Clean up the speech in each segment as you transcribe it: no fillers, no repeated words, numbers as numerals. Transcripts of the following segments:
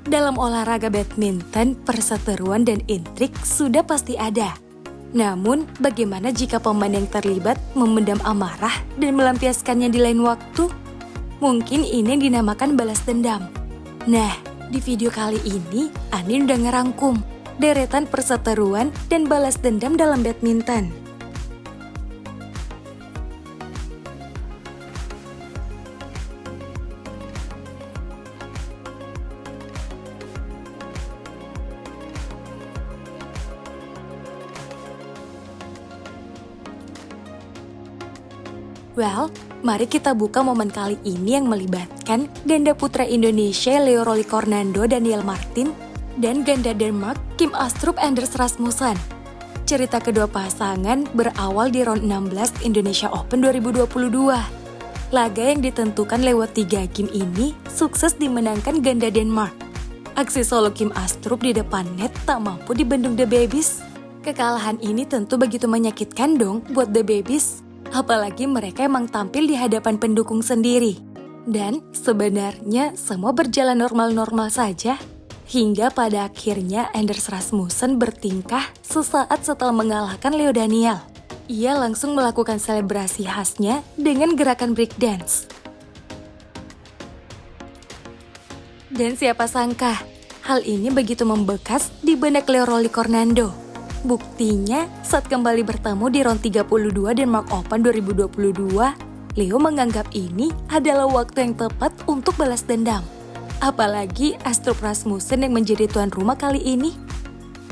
Dalam olahraga badminton, perseteruan dan intrik sudah pasti ada. Namun, bagaimana jika pemain yang terlibat memendam amarah dan melampiaskannya di lain waktu? Mungkin ini yang dinamakan balas dendam. Nah, di video kali ini, Anin udah ngerangkum deretan perseteruan dan balas dendam dalam badminton. Well, mari kita buka momen kali ini yang melibatkan ganda putra Indonesia Leo Rolikornando Daniel Martin dan ganda Denmark Kim Astrup Anders Rasmussen. Cerita kedua pasangan berawal di round 16 Indonesia Open 2022. Laga yang ditentukan lewat 3 game ini sukses dimenangkan ganda Denmark. Aksi solo Kim Astrup di depan net tak mampu dibendung The Babies. Kekalahan ini tentu begitu menyakitkan dong buat The Babies. Apalagi mereka emang tampil di hadapan pendukung sendiri. Dan sebenarnya semua berjalan normal-normal saja. Hingga pada akhirnya Anders Rasmussen bertingkah sesaat setelah mengalahkan Leo Daniel. Ia langsung melakukan selebrasi khasnya dengan gerakan breakdance. Dan siapa sangka, hal ini begitu membekas di benak Leo Rolikornando. Buktinya, saat kembali bertemu di round 32 Denmark Open 2022, Leo menganggap ini adalah waktu yang tepat untuk balas dendam. Apalagi Astrup Rasmussen yang menjadi tuan rumah kali ini.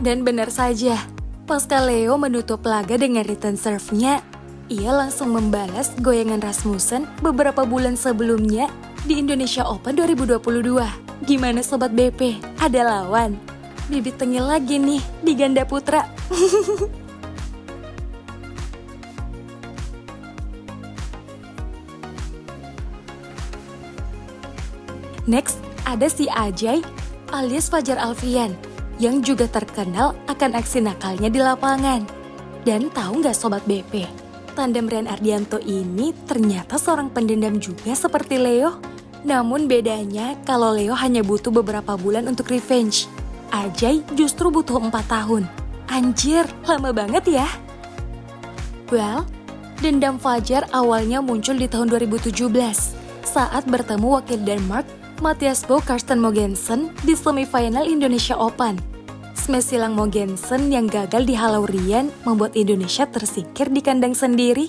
Dan benar saja, pasca Leo menutup laga dengan return serve-nya, ia langsung membalas goyangan Rasmussen beberapa bulan sebelumnya di Indonesia Open 2022. Gimana Sobat BP? Ada lawan? Bibit tengil lagi nih di ganda putra. Next, ada si Ajay alias Fajar Alfian yang juga terkenal akan aksi nakalnya di lapangan. Dan tahu nggak Sobat BP? Tandem Rian Ardianto ini ternyata seorang pendendam juga seperti Leo. Namun bedanya kalau Leo hanya butuh beberapa bulan untuk revenge. Ajay justru butuh 4 tahun. Anjir, lama banget ya. Well, dendam Fajar awalnya muncul di tahun 2017 saat bertemu wakil Denmark Mathias Bo Karsten Mogensen di semifinal Indonesia Open. Smash silang Mogensen yang gagal dihalau Rian membuat Indonesia tersingkir di kandang sendiri.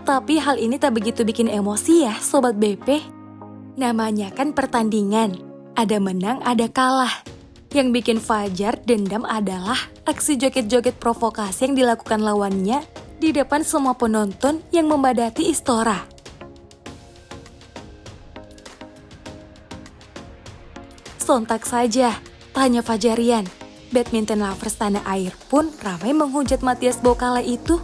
Tapi hal ini tak begitu bikin emosi ya Sobat BP. Namanya kan pertandingan, ada menang ada kalah. Yang bikin Fajar dendam adalah aksi joget-joget provokasi yang dilakukan lawannya di depan semua penonton yang memadati Istora. Sontak saja, tanya Fajarian, badminton lovers tanah air pun ramai menghujat Mathias Bo kala itu.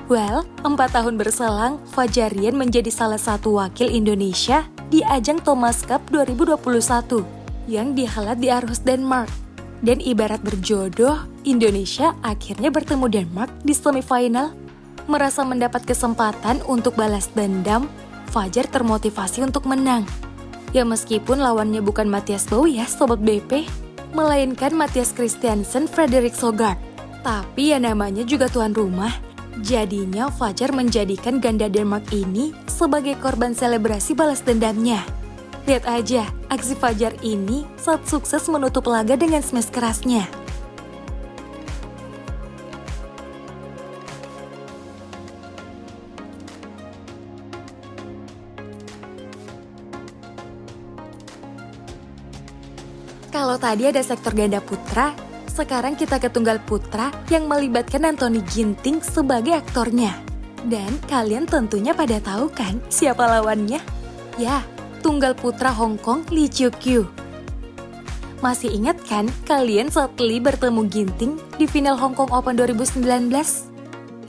Well, 4 tahun berselang, Fajarian menjadi salah satu wakil Indonesia di ajang Thomas Cup 2021. Yang dihelat di Aarhus, Denmark. Dan ibarat berjodoh, Indonesia akhirnya bertemu Denmark di semifinal. Merasa mendapat kesempatan untuk balas dendam, Fajar termotivasi untuk menang. Ya meskipun lawannya bukan Mathias Bo ya Sobat BP, melainkan Mathias Christiansen Frederik Sogard. Tapi ya namanya juga tuan rumah, jadinya Fajar menjadikan ganda Denmark ini sebagai korban selebrasi balas dendamnya. Lihat aja, aksi Fajar ini saat sukses menutup laga dengan smash kerasnya. Kalau tadi ada sektor ganda putra, sekarang kita ke tunggal putra yang melibatkan Anthony Ginting sebagai aktornya. Dan kalian tentunya pada tahu kan siapa lawannya? Ya, tunggal putra Hong Kong Lee Chiu Kyu. Masih ingat kan kalian saat Lee bertemu Ginting di final Hong Kong Open 2019?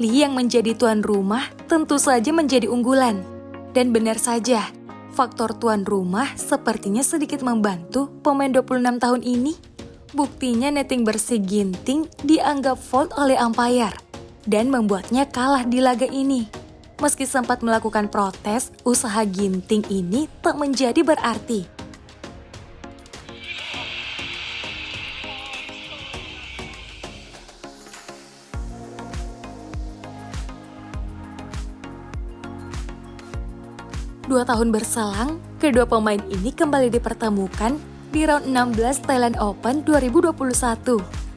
Lee yang menjadi tuan rumah tentu saja menjadi unggulan. Dan benar saja, faktor tuan rumah sepertinya sedikit membantu pemain 26 tahun ini. Buktinya netting bersih Ginting dianggap fault oleh umpire dan membuatnya kalah di laga ini. Meski sempat melakukan protes, usaha Ginting ini tak menjadi berarti. 2 tahun berselang, kedua pemain ini kembali dipertemukan di round 16 Thailand Open 2021.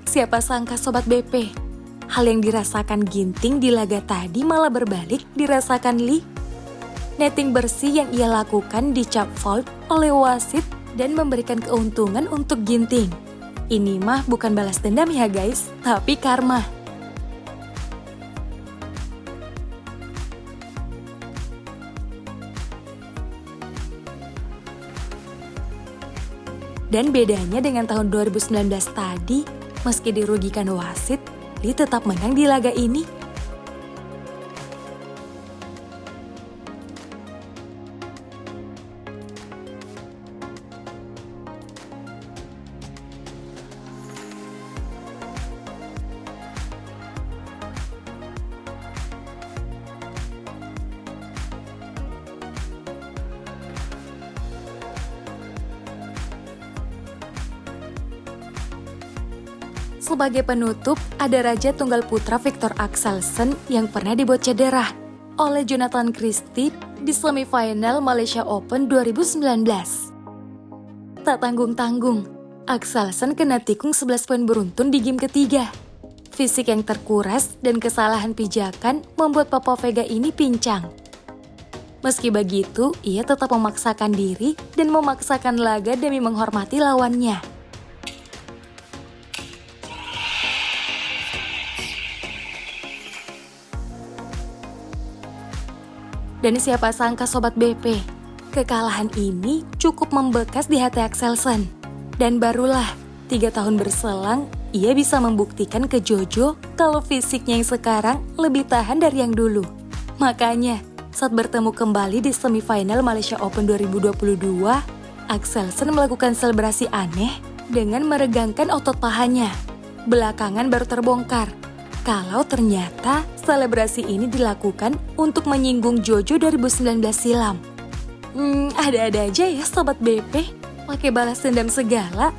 Siapa sangka Sobat BP? Hal yang dirasakan Ginting di laga tadi malah berbalik dirasakan Lee. Netting bersih yang ia lakukan dicap fault oleh wasit dan memberikan keuntungan untuk Ginting. Ini mah bukan balas dendam ya guys, tapi karma. Dan bedanya dengan tahun 2019 tadi, meski dirugikan wasit, Lee tetap menang di laga ini. Sebagai penutup, ada Raja Tunggal Putra Viktor Axelsen yang pernah dibuat cedera oleh Jonathan Christie di semifinal Malaysia Open 2019. Tak tanggung-tanggung, Axelsen kena tikung 11 poin beruntun di game ketiga. Fisik yang terkuras dan kesalahan pijakan membuat Papa Vega ini pincang. Meski begitu, ia tetap memaksakan diri dan memaksakan laga demi menghormati lawannya. Dan siapa sangka Sobat BP, kekalahan ini cukup membekas di hati Axelsen. Dan barulah 3 tahun berselang, ia bisa membuktikan ke Jojo kalau fisiknya yang sekarang lebih tahan dari yang dulu. Makanya, saat bertemu kembali di semifinal Malaysia Open 2022, Axelsen melakukan selebrasi aneh dengan meregangkan otot pahanya. Belakangan baru terbongkar kalau ternyata selebrasi ini dilakukan untuk menyinggung Jojo 2019 silam. Ada-ada aja ya Sobat BP, pakai balas dendam segala.